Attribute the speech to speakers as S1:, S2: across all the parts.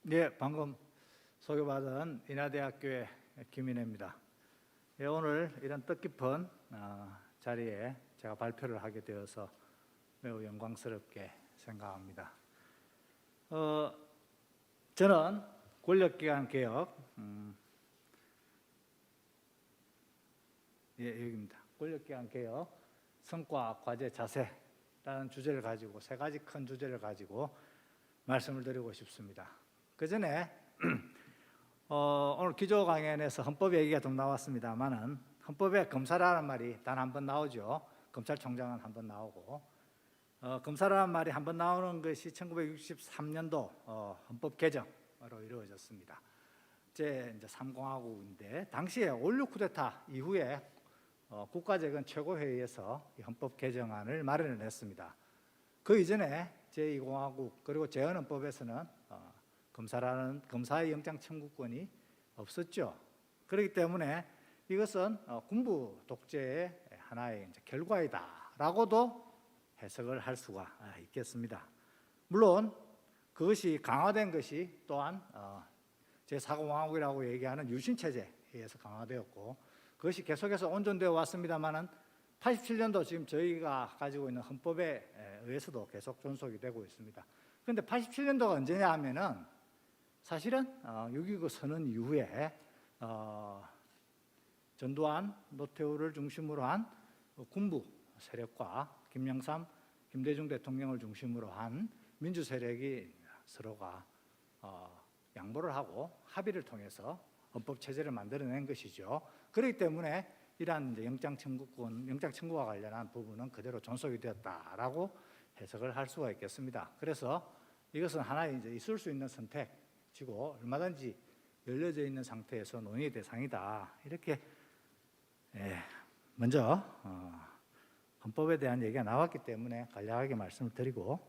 S1: 네, 방금 소개받은 인하대학교의 김인혜입니다. 예, 오늘 이런 뜻깊은 자리에 제가 발표를 하게 되어서 매우 영광스럽게 생각합니다. 저는 권력기관 개혁, 여기입니다. 권력기관 개혁, 성과, 과제, 자세라는 주제를 가지고 세 가지 큰 주제를 가지고 말씀을 드리고 싶습니다. 그 전에 오늘 기조 강연에서 헌법 얘기가 좀 나왔습니다만은 헌법에 검사라는 말이 단 한 번 나오죠. 검찰총장은 한 번 나오고 검사라는 말이 한 번 나오는 것이 1963년도 헌법 개정으로 이루어졌습니다. 이제 3공화국인데 당시에 5.16 쿠데타 이후에 국가재건 최고회의에서 이 헌법 개정안을 마련을 했습니다. 그 이전에 제2공화국 그리고 재헌헌법에서는 검사의 영장 청구권이 없었죠. 그렇기 때문에 이것은 군부 독재의 하나의 결과이다라고도 해석을 할 수가 있겠습니다. 물론 그것이 강화된 것이 또한 제4공화국이라고 얘기하는 유신체제에 의해서 강화되었고 그것이 계속해서 온전되어 왔습니다만은 87년도 지금 저희가 가지고 있는 헌법에 의해서도 계속 존속이 되고 있습니다. 그런데 87년도가 언제냐 하면은 사실은 6.29 선언 이후에 전두환, 노태우를 중심으로 한 군부 세력과 김영삼, 김대중 대통령을 중심으로 한 민주 세력이 서로가 양보를 하고 합의를 통해서 헌법 체제를 만들어낸 것이죠. 그렇기 때문에 이러한 영장 청구권, 영장 청구와 관련한 부분은 그대로 존속이 되었다라고 해석을 할 수가 있겠습니다. 그래서 이것은 하나의 있을 수 있는 선택이고 얼마든지 열려져 있는 상태에서 논의의 대상이다. 이렇게 먼저 헌법에 대한 얘기가 나왔기 때문에 간략하게 말씀을 드리고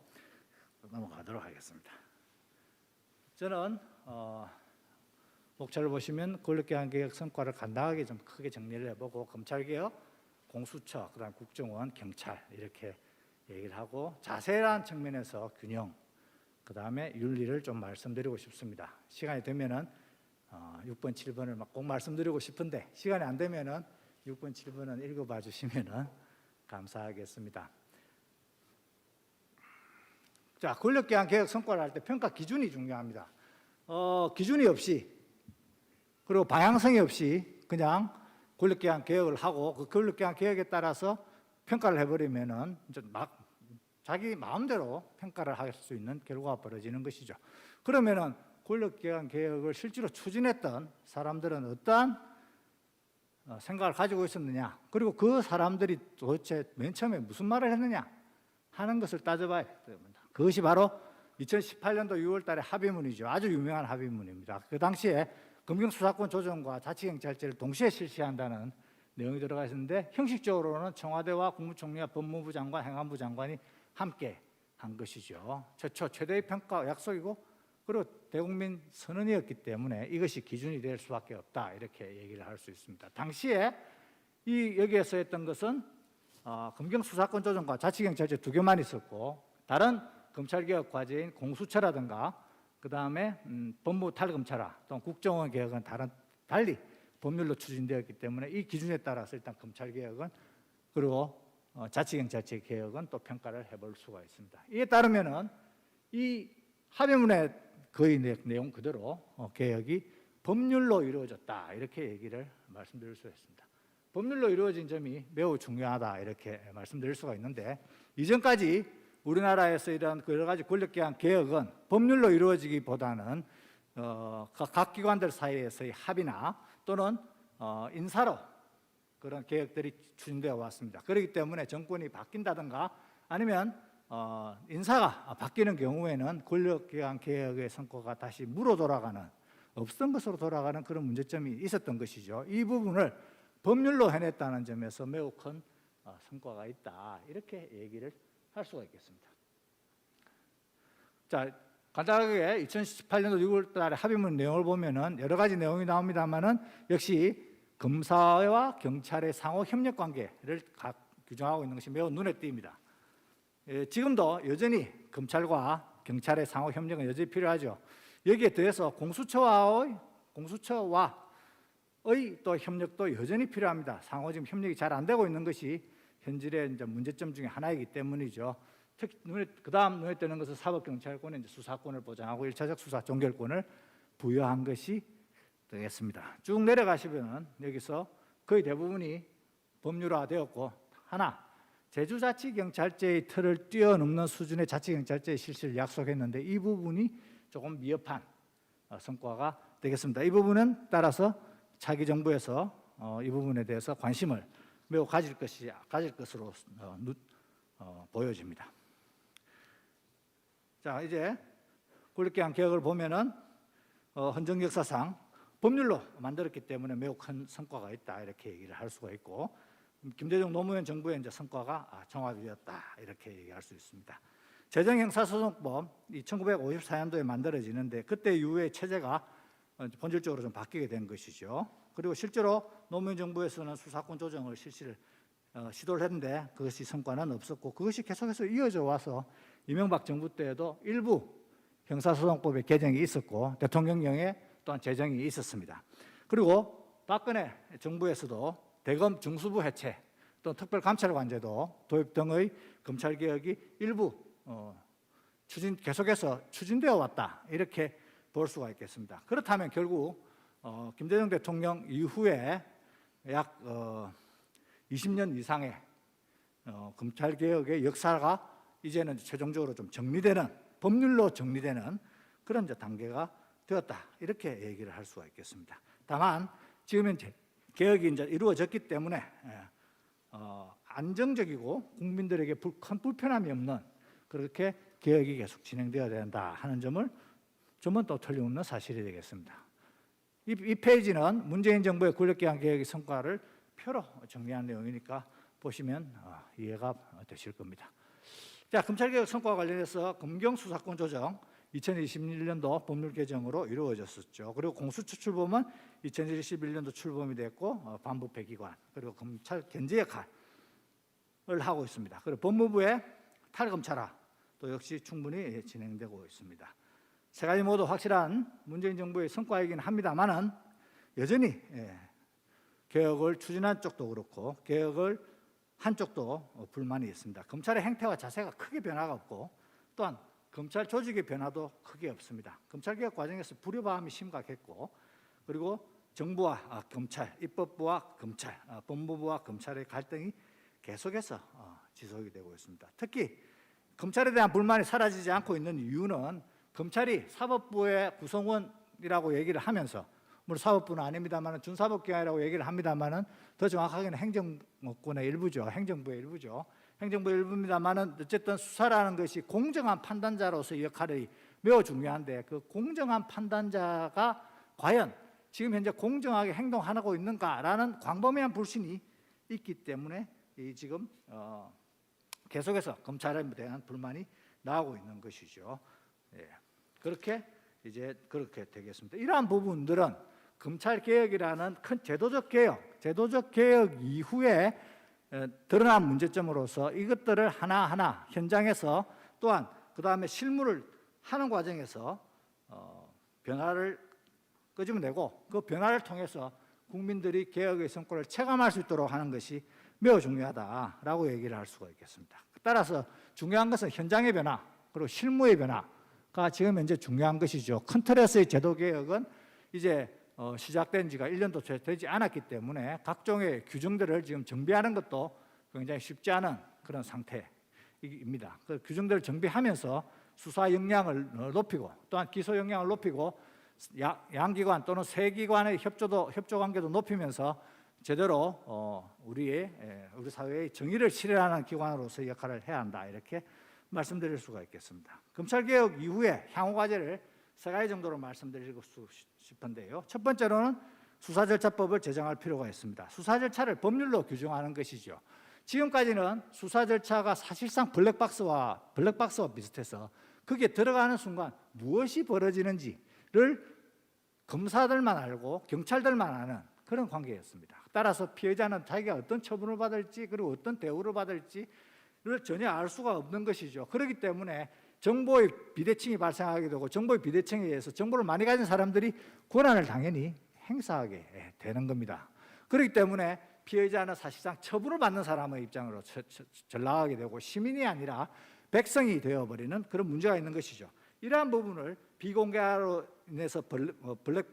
S1: 넘어가도록 하겠습니다. 저는 목차를 보시면 권력기관개혁 성과를 간단하게 좀 크게 정리를 해보고 검찰개혁, 공수처, 그다음 국정원, 경찰 이렇게 얘기를 하고 자세한 측면에서 균형, 그 다음에 윤리를 좀 말씀드리고 싶습니다. 시간이 되면은 6번, 7번을 꼭 말씀드리고 싶은데 시간이 안 되면은 6번, 7번은 읽어봐 주시면은 감사하겠습니다. 자, 권력기관 개혁 성과를 할 때 평가 기준이 중요합니다. 기준이 없이 그리고 방향성이 없이 그냥 권력기관 개혁을 하고 그 권력기관 개혁에 따라서 평가를 해버리면은 이제 막 자기 마음대로 평가를 할 수 있는 결과가 벌어지는 것이죠. 그러면은 권력기관 개혁을 실제로 추진했던 사람들은 어떠한 생각을 가지고 있었느냐, 그리고 그 사람들이 도대체 맨 처음에 무슨 말을 했느냐 하는 것을 따져봐야 됩니다. 그것이 바로 2018년도 6월 달에 합의문이죠. 아주 유명한 합의문입니다. 그 당시에 검경수사권 조정과 자치경찰제를 동시에 실시한다는 내용이 들어가 있었는데 형식적으로는 청와대와 국무총리와 법무부 장관, 행안부 장관이 함께 한 것이죠. 최대의 평가 약속이고 그리고 대국민 선언이었기 때문에 이것이 기준이 될 수밖에 없다 이렇게 얘기를 할 수 있습니다. 당시에 여기에서 했던 것은 검경수사권 조정과 자치경찰제 두 개만 있었고 다른 검찰개혁 과제인 공수처라든가 그 다음에 법무부 탈검찰화 또는 국정원 개혁은 달리 법률로 추진되었기 때문에 이 기준에 따라서 일단 검찰개혁은 그리고 자치경찰제 개혁은 또 평가를 해볼 수가 있습니다. 이에 따르면은 이 합의문의 거의 내용 그대로 개혁이 법률로 이루어졌다 이렇게 얘기를 말씀드릴 수 있습니다. 법률로 이루어진 점이 매우 중요하다 이렇게 말씀드릴 수가 있는데 이전까지 우리나라에서 이런 여러 가지 권력기관 개혁은 법률로 이루어지기보다는 각 기관들 사이에서의 합의나 또는 인사로 그런 개혁들이 추진되어 왔습니다. 그렇기 때문에 정권이 바뀐다든가 아니면 인사가 바뀌는 경우에는 권력기관 개혁의 성과가 다시 물어 돌아가는 없던 것으로 돌아가는 그런 문제점이 있었던 것이죠. 이 부분을 법률로 해냈다는 점에서 매우 큰 성과가 있다 이렇게 얘기를 할 수가 있겠습니다. 자, 간단하게 2018년도 6월 달에 합의문 내용을 보면은 여러 가지 내용이 나옵니다만은 역시 검사와 경찰의 상호 협력 관계를 규정하고 있는 것이 매우 눈에 띕니다. 지금도 여전히 검찰과 경찰의 상호 협력은 여전히 필요하죠. 여기에 더해서 공수처와의 또 협력도 여전히 필요합니다. 상호 지금 협력이 잘 안 되고 있는 것이 현실의 이제 문제점 중에 하나이기 때문이죠. 특히 그다음 눈에 띄는 것은 사법경찰권의 이제 수사권을 보장하고 1차적 수사 종결권을 부여한 것이 되겠습니다. 쭉 내려가시면 여기서 거의 대부분이 법률화되었고, 하나, 제주자치경찰제의 틀을 뛰어넘는 수준의 자치경찰제의 실시를 약속했는데 이 부분이 조금 미흡한 성과가 되겠습니다. 이 부분은 따라서 차기 정부에서 이 부분에 대해서 관심을 매우 가질 것으로 보여집니다. 자, 이제 권력기관 개혁을 보면은 헌정 역사상 법률로 만들었기 때문에 매우 큰 성과가 있다 이렇게 얘기를 할 수가 있고, 김대중 노무현 정부의 이제 성과가 정합이었다 이렇게 얘기할 수 있습니다. 재정형사소송법 이 1954년도에 만들어지는데 그때 이후에 체제가 본질적으로 좀 바뀌게 된 것이죠. 그리고 실제로 노무현 정부에서는 수사권 조정을 시도를 했는데 그것이 성과는 없었고, 그것이 계속해서 이어져 와서 이명박 정부 때에도 일부 형사소송법의 개정이 있었고 대통령령에 또한 제정이 있었습니다. 그리고 박근혜 정부에서도 대검 중수부 해체 또 특별감찰관제도 도입 등의 검찰개혁이 일부 계속해서 추진되어 왔다 이렇게 볼 수가 있겠습니다. 그렇다면 결국 김대중 대통령 이후에 약 20년 이상의 검찰개혁의 역사가 이제는 최종적으로 좀 정리되는, 법률로 정리되는 그런 이제 단계가 되었다 이렇게 얘기를 할 수가 있겠습니다. 다만 지금은 개혁이 이제 이루어졌기 때문에 안정적이고 국민들에게 큰 불편함이 없는 그렇게 개혁이 계속 진행되어야 된다 하는 점은 또 틀림없는 사실이 되겠습니다. 이 페이지는 문재인 정부의 권력기관 개혁의 성과를 표로 정리한 내용이니까 보시면 이해가 되실 겁니다. 자, 검찰개혁 성과와 관련해서 검경수사권 조정 2021년도 법률 개정으로 이루어졌었죠. 그리고 공수처 출범은 2021년도 출범이 됐고 반부패 기관 그리고 검찰 견제 역할을 하고 있습니다. 그리고 법무부의 탈검찰화 또 역시 충분히 진행되고 있습니다. 세 가지 모두 확실한 문재인 정부의 성과이긴 합니다만은 여전히 개혁을 추진한 쪽도 그렇고 개혁을 한 쪽도 불만이 있습니다. 검찰의 행태와 자세가 크게 변화가 없고 또한 검찰 조직의 변화도 크게 없습니다. 검찰개혁 과정에서 불협화음이 심각했고 그리고 정부와 검찰, 입법부와 검찰, 법무부와 검찰의 갈등이 계속해서 지속이 되고 있습니다. 특히 검찰에 대한 불만이 사라지지 않고 있는 이유는 검찰이 사법부의 구성원이라고 얘기를 하면서, 물론 사법부는 아닙니다만 준사법기관이라고 얘기를 합니다만 더 정확하게는 행정권의 일부죠. 행정부의 일부죠. 행정부의 일부입니다만 어쨌든 수사라는 것이 공정한 판단자로서의 역할이 매우 중요한데 그 공정한 판단자가 과연 지금 현재 공정하게 행동하고 있는가라는 광범위한 불신이 있기 때문에 지금 계속해서 검찰에 대한 불만이 나오고 있는 것이죠. 그렇게 되겠습니다. 이러한 부분들은 검찰 개혁이라는 큰 제도적 개혁 이후에 드러난 문제점으로서 이것들을 하나하나 현장에서 또한 그 다음에 실무를 하는 과정에서 변화를 끄집어내고 그 변화를 통해서 국민들이 개혁의 성과를 체감할 수 있도록 하는 것이 매우 중요하다라고 얘기를 할 수가 있겠습니다. 따라서 중요한 것은 현장의 변화 그리고 실무의 변화가 지금 현재 중요한 것이죠. 큰 틀에서의 제도 개혁은 이제 시작된 지가 1년도 채 되지 않았기 때문에 각종의 규정들을 지금 정비하는 것도 굉장히 쉽지 않은 그런 상태입니다. 그 규정들을 정비하면서 수사 역량을 높이고 또한 기소 역량을 높이고 양기관 또는 세 기관의 협조 관계도 높이면서 제대로 우리 사회의 정의를 실현하는 기관으로서의 역할을 해야 한다 이렇게 말씀드릴 수가 있겠습니다. 검찰개혁 이후에 향후 과제를 세 가지 정도로 말씀드리고 싶은데요. 첫 번째로는 수사절차법을 제정할 필요가 있습니다. 수사 절차를 법률로 규정하는 것이죠. 지금까지는 수사 절차가 사실상 블랙박스와 비슷해서 거기에 들어가는 순간 무엇이 벌어지는지를 검사들만 알고 경찰들만 아는 그런 관계였습니다. 따라서 피해자는 자기가 어떤 처분을 받을지 그리고 어떤 대우를 받을지를 전혀 알 수가 없는 것이죠. 그렇기 때문에 정보의 비대칭이 발생하게 되고 정보의 비대칭에 의해서 정보를 많이 가진 사람들이 권한을 당연히 행사하게 되는 겁니다. 그렇기 때문에 피해자는 사실상 처분을 받는 사람의 입장으로 전락하게 되고 시민이 아니라 백성이 되어버리는 그런 문제가 있는 것이죠. 이러한 부분을 비공개로 인해서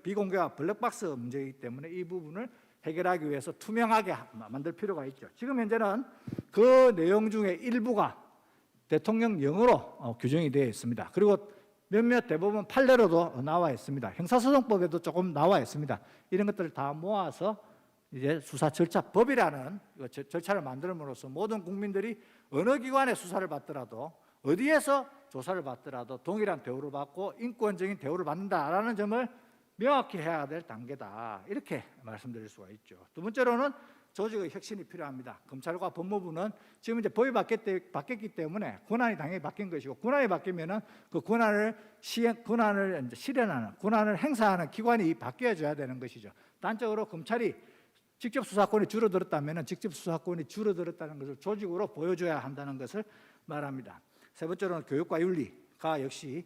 S1: 비공개와 블랙박스 문제이기 때문에 이 부분을 해결하기 위해서 투명하게 만들 필요가 있죠. 지금 현재는 그 내용 중에 일부가 대통령령으로 규정이 되어 있습니다. 그리고 몇몇 대법원 판례로도 나와 있습니다. 형사소송법에도 조금 나와 있습니다. 이런 것들을 다 모아서 이제 수사 절차 법이라는 절차를 만들므로써 모든 국민들이 어느 기관의 수사를 받더라도 어디에서 조사를 받더라도 동일한 대우를 받고 인권적인 대우를 받는다라는 점을 명확히 해야 될 단계다. 이렇게 말씀드릴 수가 있죠. 두 번째로는 조직의 혁신이 필요합니다. 검찰과 법무부는 지금 이제 법이 바뀌었기 때문에 권한이 당연히 바뀐 것이고 권한이 바뀌면은 그 권한을 실현하는, 권한을 행사하는 기관이 바뀌어져야 되는 것이죠. 단적으로 검찰이 직접 수사권이 줄어들었다면 직접 수사권이 줄어들었다는 것을 조직으로 보여줘야 한다는 것을 말합니다. 세 번째로는 교육과 윤리가 역시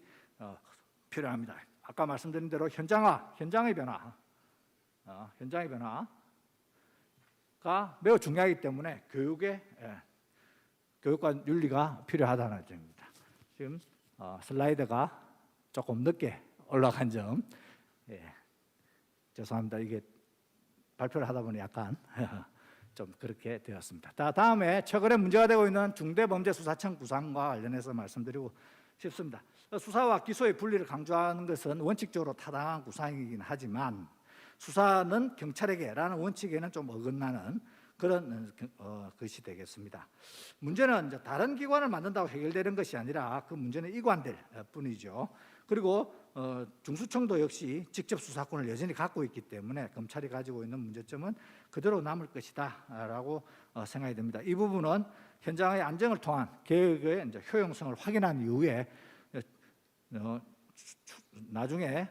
S1: 필요합니다. 아까 말씀드린 대로 현장의 변화가 매우 중요하기 때문에 교육과 윤리가 필요하다는 점입니다. 지금 슬라이드가 조금 늦게 올라간 점, 죄송합니다. 이게 발표를 하다 보니 약간 좀 그렇게 되었습니다. 다음에 최근에 문제가 되고 있는 중대범죄수사청 구상과 관련해서 말씀드리고 싶습니다. 수사와 기소의 분리를 강조하는 것은 원칙적으로 타당한 구상이긴 하지만 수사는 경찰에게라는 원칙에는 좀 어긋나는 그런 것이 되겠습니다. 문제는 이제 다른 기관을 만든다고 해결되는 것이 아니라 그 문제는 이관될 뿐이죠. 그리고 중수청도 역시 직접 수사권을 여전히 갖고 있기 때문에 검찰이 가지고 있는 문제점은 그대로 남을 것이다라고 생각이 됩니다. 이 부분은 현장의 안정을 통한 개혁의 이제 효용성을 확인한 이후에 나중에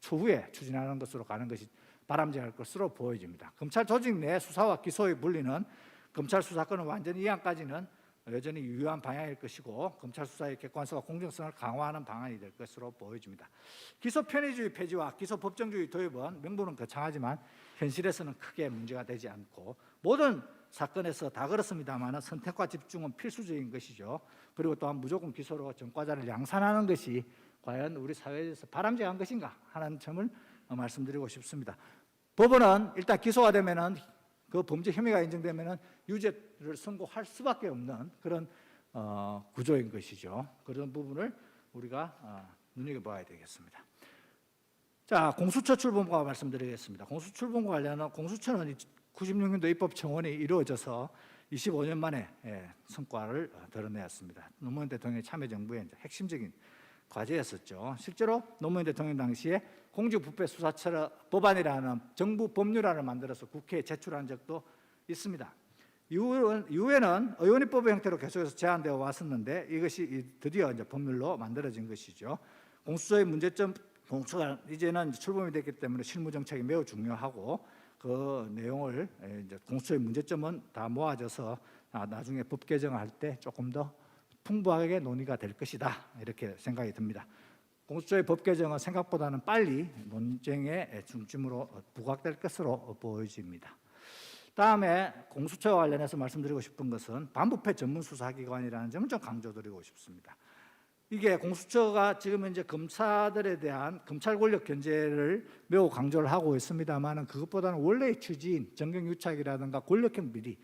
S1: 추후에 추진하는 것으로 가는 것이 바람직할 것으로 보여집니다. 검찰 조직 내 수사와 기소의 분리는 검찰 수사권을 완전히 이양까지는 여전히 유효한 방향일 것이고 검찰 수사의 객관성과 공정성을 강화하는 방안이 될 것으로 보여집니다. 기소 편의주의 폐지와 기소 법정주의 도입은 명분은 거창하지만 현실에서는 크게 문제가 되지 않고 모든 사건에서 다 그렇습니다만 선택과 집중은 필수적인 것이죠. 그리고 또한 무조건 기소로 전과자를 양산하는 것이 과연 우리 사회에서 바람직한 것인가 하는 점을 말씀드리고 싶습니다. 법원은 일단 기소가 되면은 그 범죄 혐의가 인정되면은 유죄를 선고할 수밖에 없는 그런 구조인 것이죠. 그런 부분을 우리가 눈여겨봐야 되겠습니다. 자, 공수처 출범과 말씀드리겠습니다. 공수처 출범과 관련한 공수처는 96년도 입법 청원이 이루어져서 25년 만에 성과를 드러내었습니다. 노무현 대통령의 참여정부의 핵심적인 과제였었죠. 실제로 노무현 대통령 당시에 공직부패수사처 법안이라는 정부 법률안을 만들어서 국회에 제출한 적도 있습니다. 이후에는 의원입법 형태로 계속해서 제안되어 왔었는데 이것이 드디어 이제 법률로 만들어진 것이죠. 공수처의 문제점, 공수처가 이제는 출범이 됐기 때문에 실무 정책이 매우 중요하고 그 내용을 이제 공수처의 문제점은 다 모아져서 나중에 법 개정할 때 조금 더 풍부하게 논의가 될 것이다 이렇게 생각이 듭니다. 공수처의 법 개정은 생각보다는 빨리 논쟁의 중심으로 부각될 것으로 보여집니다. 다음에 공수처와 관련해서 말씀드리고 싶은 것은 반부패 전문 수사기관이라는 점을 좀 강조드리고 싶습니다. 이게 공수처가 지금 현재 검사들에 대한 검찰 권력 견제를 매우 강조를 하고 있습니다만 그것보다는 원래의 취지인 정경유착이라든가 권력형 비리에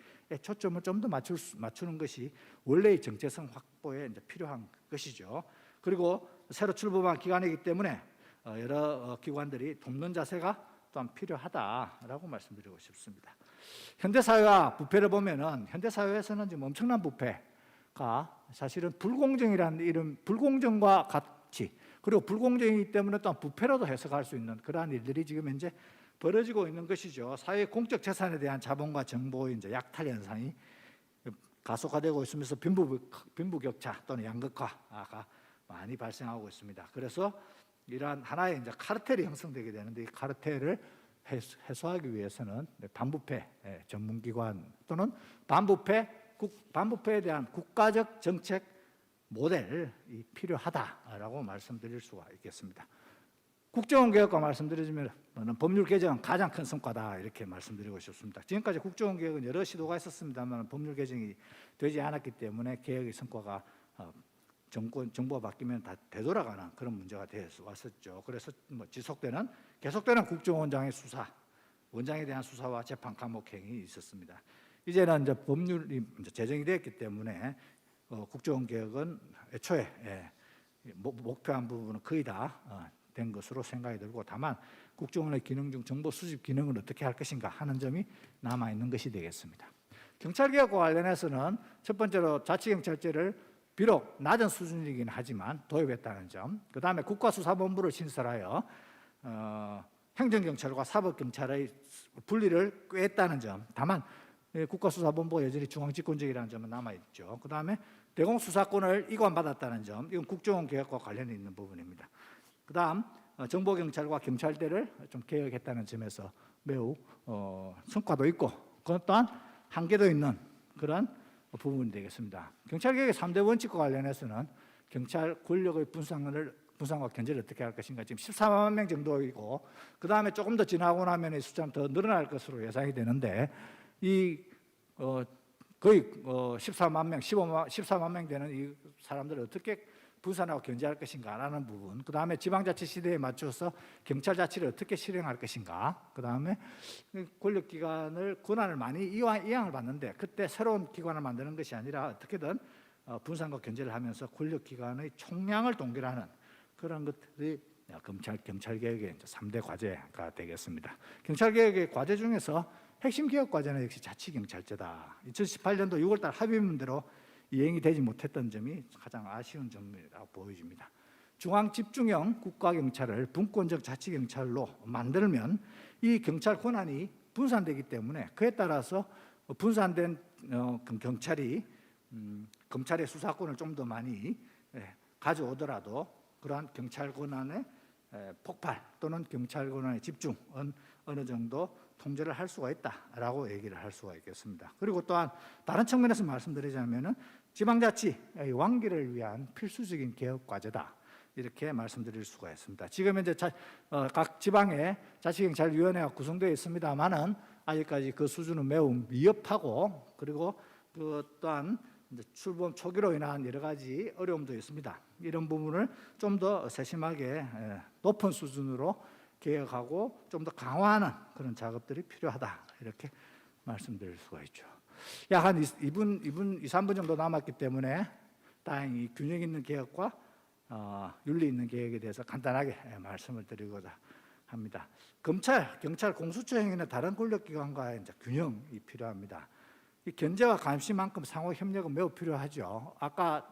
S1: 초점을 좀 더 맞추는 것이 원래의 정체성 확보에 이제 필요한 것이죠. 그리고 새로 출범한 기관이기 때문에 여러 기관들이 돕는 자세가 또한 필요하다라고 말씀드리고 싶습니다. 현대사회와 부패를 보면은 현대사회에서는 지금 엄청난 부패가 사실은 불공정이라는 이름, 불공정과 같이 그리고 불공정이기 때문에 또한 부패로도 해석할 수 있는 그러한 일들이 지금 현재 벌어지고 있는 것이죠. 사회 공적 재산에 대한 자본과 정보의 이제 약탈 현상이 가속화되고 있으면서 빈부격차 또는 양극화가 많이 발생하고 있습니다. 그래서 이러한 하나의 이제 카르텔이 형성되게 되는데 이 카르텔을 해소하기 위해서는 반부패 전문기관 또는 반부패에 대한 국가적 정책 모델이 필요하다라고 말씀드릴 수가 있겠습니다. 국정원 개혁과 말씀드리자면 법률 개정은 가장 큰 성과다 이렇게 말씀드리고 싶습니다. 지금까지 국정원 개혁은 여러 시도가 있었습니다만 법률 개정이 되지 않았기 때문에 개혁의 성과가 정부가 바뀌면 다 되돌아가는 그런 문제가 되어서 왔었죠. 그래서 계속되는 국정원장의 수사, 원장에 대한 수사와 재판 감옥 행위 있었습니다. 이제는 이제 법률이 제정이 되었기 때문에 국정원 개혁은 애초에 목표한 부분은 거의 다 된 것으로 생각이 들고, 다만 국정원의 기능 중 정보 수집 기능을 어떻게 할 것인가 하는 점이 남아 있는 것이 되겠습니다. 경찰 개혁과 관련해서는 첫 번째로 자치경찰제를 비록 낮은 수준이긴 하지만 도입했다는 점, 그 다음에 국가수사본부를 신설하여 행정경찰과 사법경찰의 분리를 꾀했다는 점, 다만 국가수사본부가 여전히 중앙집권적이라는 점은 남아있죠. 그 다음에 대공수사권을 이관받았다는 점, 이건 국정원 개혁과 관련이 있는 부분입니다. 그 다음 정보경찰과 경찰대를 좀 개혁했다는 점에서 매우 성과도 있고, 그것 또한 한계도 있는 그런 부분이 되겠습니다. 경찰개혁의 3대 원칙과 관련해서는 경찰 권력의 분산과 견제를 어떻게 할 것인가, 지금 14만 명 정도이고, 그 다음에 조금 더 지나고 나면 이 숫자는 더 늘어날 것으로 예상이 되는데, 거의 14만 명, 14만 명 되는 이 사람들을 어떻게 분산하고 견제할 것인가라는 부분, 그 다음에 지방자치 시대에 맞춰서 경찰자치를 어떻게 실행할 것인가, 그 다음에 권한을 많이 이양을 받는데 그때 새로운 기관을 만드는 것이 아니라 어떻게든 분산과 견제를 하면서 권력기관의 총량을 동결하는 그런 것들이 경찰개혁의 3대 과제가 되겠습니다. 경찰개혁의 과제 중에서 핵심 개혁 과제는 역시 자치경찰제다. 2018년도 6월달 합의문대로 이행이 되지 못했던 점이 가장 아쉬운 점이라고 보여집니다. 중앙집중형 국가경찰을 분권적 자치경찰로 만들면 이 경찰 권한이 분산되기 때문에 그에 따라서 분산된 경찰이 검찰의 수사권을 좀 더 많이 가져오더라도 그러한 경찰 권한의 폭발 또는 경찰 권한의 집중은 어느 정도 통제를 할 수가 있다라고 얘기를 할 수가 있겠습니다. 그리고 또한 다른 측면에서 말씀드리자면은 지방자치의 완기를 위한 필수적인 개혁 과제다, 이렇게 말씀드릴 수가 있습니다. 지금 현재 각 지방에 자치경찰위원회가 구성되어 있습니다만은 아직까지 그 수준은 매우 미흡하고, 그리고 그 또한 출범 초기로 인한 여러 가지 어려움도 있습니다. 이런 부분을 좀 더 세심하게 높은 수준으로 개혁하고 좀 더 강화하는 그런 작업들이 필요하다, 이렇게 말씀드릴 수가 있죠. 약 한 2분, 3분 정도 남았기 때문에 다행히 균형 있는 개혁과 윤리 있는 개혁에 대해서 간단하게 말씀을 드리고자 합니다. 검찰, 경찰, 공수처 행위는 다른 권력기관과의 균형이 필요합니다. 이 견제와 감시만큼 상호 협력은 매우 필요하죠. 아까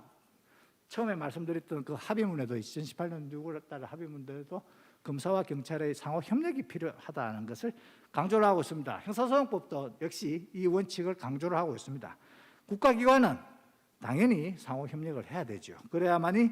S1: 처음에 말씀드렸던 그 합의문에도 2018년 6월달 합의문에도 검사와 경찰의 상호 협력이 필요하다는 것을 강조를 하고 있습니다. 형사소송법도 역시 이 원칙을 강조를 하고 있습니다. 국가기관은 당연히 상호 협력을 해야 되죠. 그래야만이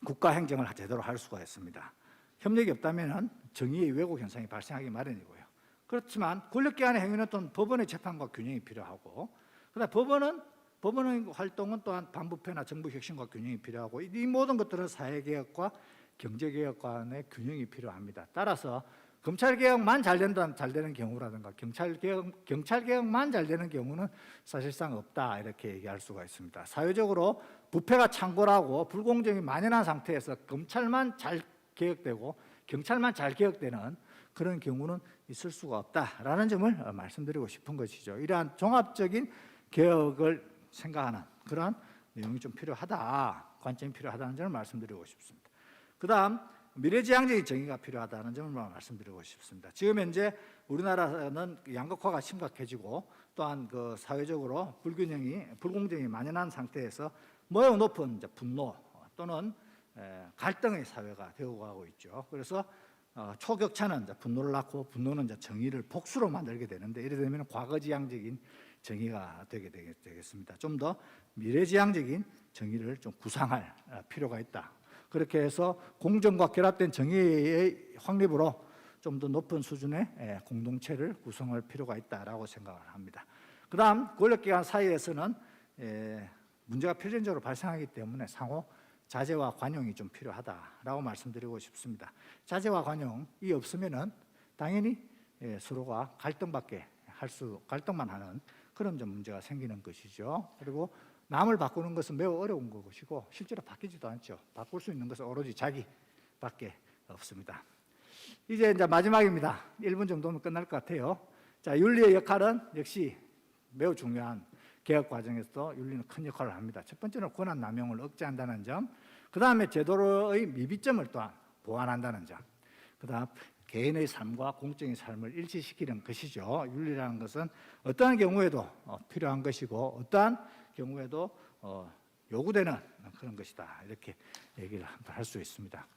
S1: 국가행정을 제대로 할 수가 있습니다. 협력이 없다면 정의의 왜곡 현상이 발생하기 마련이고요. 그렇지만 권력기관의 행위는 또한 법원의 재판과 균형이 필요하고, 그다음 법원의 활동은 또한 반부패나 정부 혁신과 균형이 필요하고, 이 모든 것들은 사회개혁과 경제개혁 간의 균형이 필요합니다. 따라서 검찰개혁만 잘 되는 경우라든가 경찰개혁만 잘 되는 경우는 사실상 없다, 이렇게 얘기할 수가 있습니다. 사회적으로 부패가 창궐하고 불공정이 만연한 상태에서 검찰만 잘 개혁되고 경찰만 잘 개혁되는 그런 경우는 있을 수가 없다라는 점을 말씀드리고 싶은 것이죠. 이러한 종합적인 개혁을 생각하는 그런 내용이 좀 필요하다, 관점이 필요하다는 점을 말씀드리고 싶습니다. 그 다음 미래지향적인 정의가 필요하다는 점을 말씀드리고 싶습니다. 지금 현재 우리나라는 양극화가 심각해지고 또한 그 사회적으로 불공정이 만연한 상태에서 매우 높은 분노 또는 갈등의 사회가 되어가고 있죠. 그래서 초격차는 분노를 낳고 분노는 정의를 복수로 만들게 되는데, 이래 되면 과거지향적인 정의가 되게 되겠습니다. 좀 더 미래지향적인 정의를 좀 구상할 필요가 있다. 그렇게 해서 공정과 결합된 정의의 확립으로 좀 더 높은 수준의 공동체를 구성할 필요가 있다라고 생각을 합니다. 그 다음 권력기관 사이에서는 문제가 필연적으로 발생하기 때문에 상호 자제와 관용이 좀 필요하다라고 말씀드리고 싶습니다. 자제와 관용이 없으면은 당연히 서로가 갈등만 하는 그런 좀 문제가 생기는 것이죠. 그리고 남을 바꾸는 것은 매우 어려운 것이고 실제로 바뀌지도 않죠. 바꿀 수 있는 것은 오로지 자기밖에 없습니다. 이제 마지막입니다. 1분 정도면 끝날 것 같아요. 자, 윤리의 역할은 역시 매우 중요한 개혁 과정에서도 윤리는 큰 역할을 합니다. 첫 번째는 권한 남용을 억제한다는 점, 그 다음에 제도의 미비점을 또한 보완한다는 점, 그 다음 개인의 삶과 공적인 삶을 일치시키는 것이죠. 윤리라는 것은 어떠한 경우에도 필요한 것이고 어떠한 경우에도 요구되는 그런 것이다. 이렇게 얘기를 할 수 있습니다.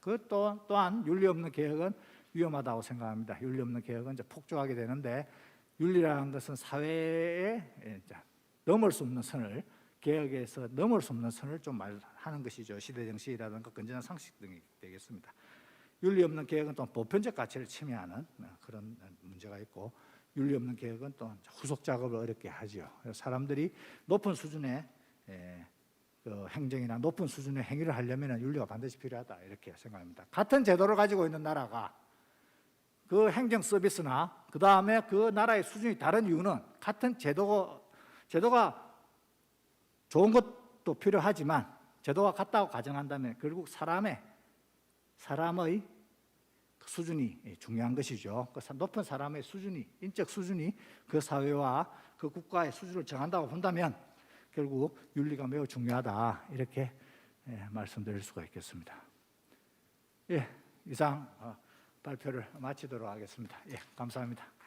S1: 또한 윤리 없는 개혁은 위험하다고 생각합니다. 윤리 없는 개혁은 이제 폭주하게 되는데 윤리라는 것은 사회에 넘을 수 없는 선을 개혁에서 넘을 수 없는 선을 좀 말하는 것이죠. 시대 정신이라든가 건전한 상식 등이 되겠습니다. 윤리 없는 개혁은 또 보편적 가치를 침해하는 그런 문제가 있고 윤리 없는 개혁은 또 후속 작업을 어렵게 하죠. 사람들이 높은 수준의 그 행정이나 높은 수준의 행위를 하려면 윤리가 반드시 필요하다 이렇게 생각합니다. 같은 제도를 가지고 있는 나라가 그 행정 서비스나 그 다음에 그 나라의 수준이 다른 이유는 같은 제도가 좋은 것도 필요하지만 제도가 같다고 가정한다면 결국 사람의 수준이 중요한 것이죠. 그 높은 사람의 수준이, 인적 수준이 그 사회와 그 국가의 수준을 정한다고 본다면 결국 윤리가 매우 중요하다 이렇게 말씀드릴 수가 있겠습니다. 이상 발표를 마치도록 하겠습니다. 감사합니다.